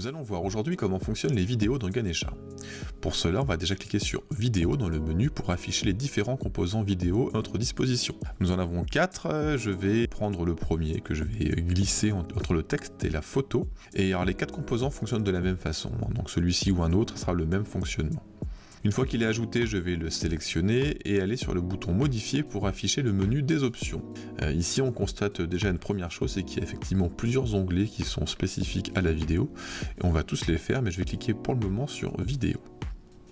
Nous allons voir aujourd'hui comment fonctionnent les vidéos dans Ganesha. Pour cela, on va déjà cliquer sur Vidéo dans le menu pour afficher les différents composants vidéo à notre disposition. Nous en avons 4, je vais prendre le premier que je vais glisser entre le texte et la photo. Et alors les 4 composants fonctionnent de la même façon, donc celui-ci ou un autre sera le même fonctionnement. Une fois qu'il est ajouté, je vais le sélectionner et aller sur le bouton modifier pour afficher le menu des options. Ici on constate déjà une première chose, c'est qu'il y a effectivement plusieurs onglets qui sont spécifiques à la vidéo. Et on va tous les faire, mais je vais cliquer pour le moment sur vidéo.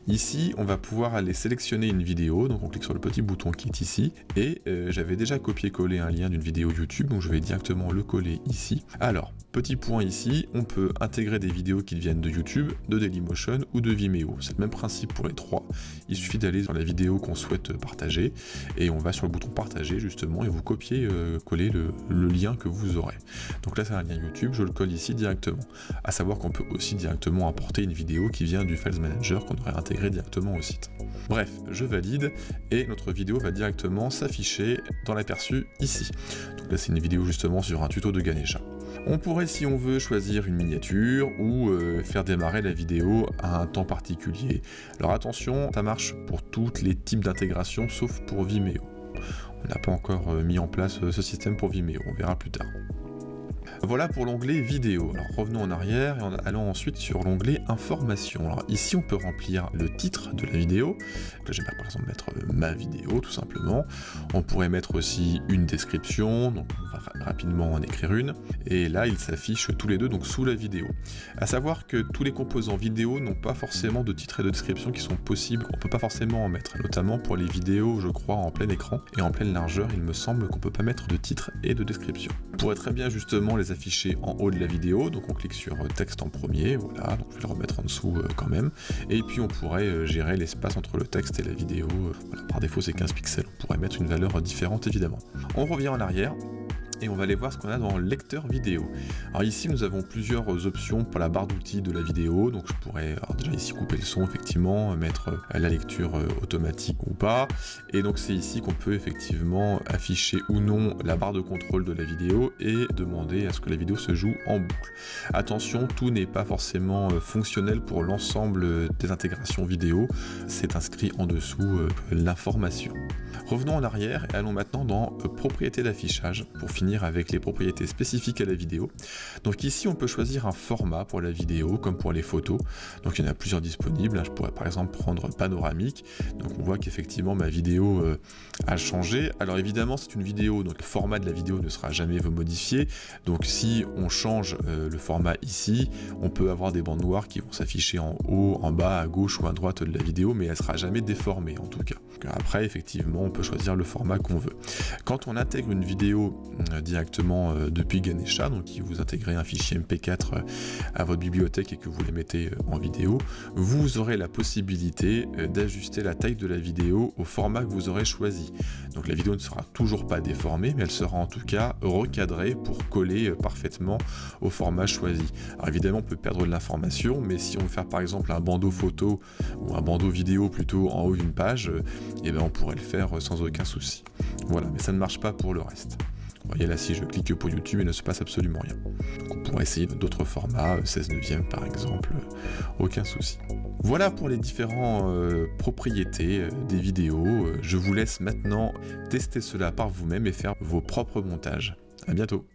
Ici, on va pouvoir aller sélectionner une vidéo, donc on clique sur le petit bouton qui est ici, et j'avais déjà copié-collé un lien d'une vidéo YouTube, donc je vais directement le coller ici. Alors, petit point ici, on peut intégrer des vidéos qui viennent de YouTube, de Dailymotion ou de Vimeo. C'est le même principe pour les 3. Il suffit d'aller sur la vidéo qu'on souhaite partager, et on va sur le bouton partager justement, et vous copiez-coller le lien que vous aurez. Donc là c'est un lien YouTube, je le colle ici directement. À savoir qu'on peut aussi directement importer une vidéo qui vient du Files Manager qu'on aurait intégré directement au site. Bref, je valide et notre vidéo va directement s'afficher dans l'aperçu ici. Donc là c'est une vidéo justement sur un tuto de Ganesha. On pourrait, si on veut, choisir une miniature ou faire démarrer la vidéo à un temps particulier. Alors attention, ça marche pour tous les types d'intégration sauf pour Vimeo. On n'a pas encore mis en place ce système pour Vimeo, on verra plus tard. Voilà pour l'onglet vidéo. Alors revenons en arrière et allons ensuite sur l'onglet information. Alors ici on peut remplir le titre de la vidéo. Là j'aimerais par exemple mettre ma vidéo tout simplement. On pourrait mettre aussi une description, donc on va rapidement en écrire une. Et là ils s'affichent tous les deux donc sous la vidéo. À savoir que tous les composants vidéo n'ont pas forcément de titre et de description qui sont possibles. On peut pas forcément en mettre, notamment pour les vidéos je crois en plein écran et en pleine largeur. Il me semble qu'on peut pas mettre de titre et de description. On pourrait très bien justement les afficher en haut de la vidéo, donc on clique sur texte en premier, voilà, donc je vais le remettre en dessous quand même, et puis on pourrait gérer l'espace entre le texte et la vidéo, voilà, par défaut c'est 15 pixels, on pourrait mettre une valeur différente évidemment. On revient en arrière, et on va aller voir ce qu'on a dans le lecteur vidéo. Alors ici nous avons plusieurs options pour la barre d'outils de la vidéo, donc je pourrais alors déjà ici couper le son effectivement, mettre la lecture automatique ou pas, et donc c'est ici qu'on peut effectivement afficher ou non la barre de contrôle de la vidéo et demander à ce que la vidéo se joue en boucle. Attention, tout n'est pas forcément fonctionnel pour l'ensemble des intégrations vidéo, c'est inscrit en dessous l'information. Revenons en arrière et allons maintenant dans propriétés d'affichage pour finir avec les propriétés spécifiques à la vidéo. Donc ici on peut choisir un format pour la vidéo comme pour les photos. Donc il y en a plusieurs disponibles. Je pourrais par exemple prendre panoramique. Donc on voit qu'effectivement ma vidéo a changé. Alors évidemment c'est une vidéo, donc le format de la vidéo ne sera jamais modifié. Donc si on change le format ici, on peut avoir des bandes noires qui vont s'afficher en haut, en bas, à gauche ou à droite de la vidéo, mais elle sera jamais déformée en tout cas. Donc après effectivement on peut choisir le format qu'on veut. Quand on intègre une vidéo directement depuis Ganesha, donc si vous intégrez un fichier MP4 à votre bibliothèque et que vous les mettez en vidéo, vous aurez la possibilité d'ajuster la taille de la vidéo au format que vous aurez choisi. Donc la vidéo ne sera toujours pas déformée, mais elle sera en tout cas recadrée pour coller parfaitement au format choisi. Alors évidemment on peut perdre de l'information, mais si on veut faire par exemple un bandeau photo ou un bandeau vidéo plutôt en haut d'une page, et ben on pourrait le faire sans aucun souci. Voilà, mais ça ne marche pas pour le reste. Vous voyez là, si je clique pour YouTube, il ne se passe absolument rien. Donc on pourrait essayer d'autres formats, 16 neuvième par exemple, aucun souci. Voilà pour les différentes propriétés des vidéos. Je vous laisse maintenant tester cela par vous-même et faire vos propres montages. À bientôt.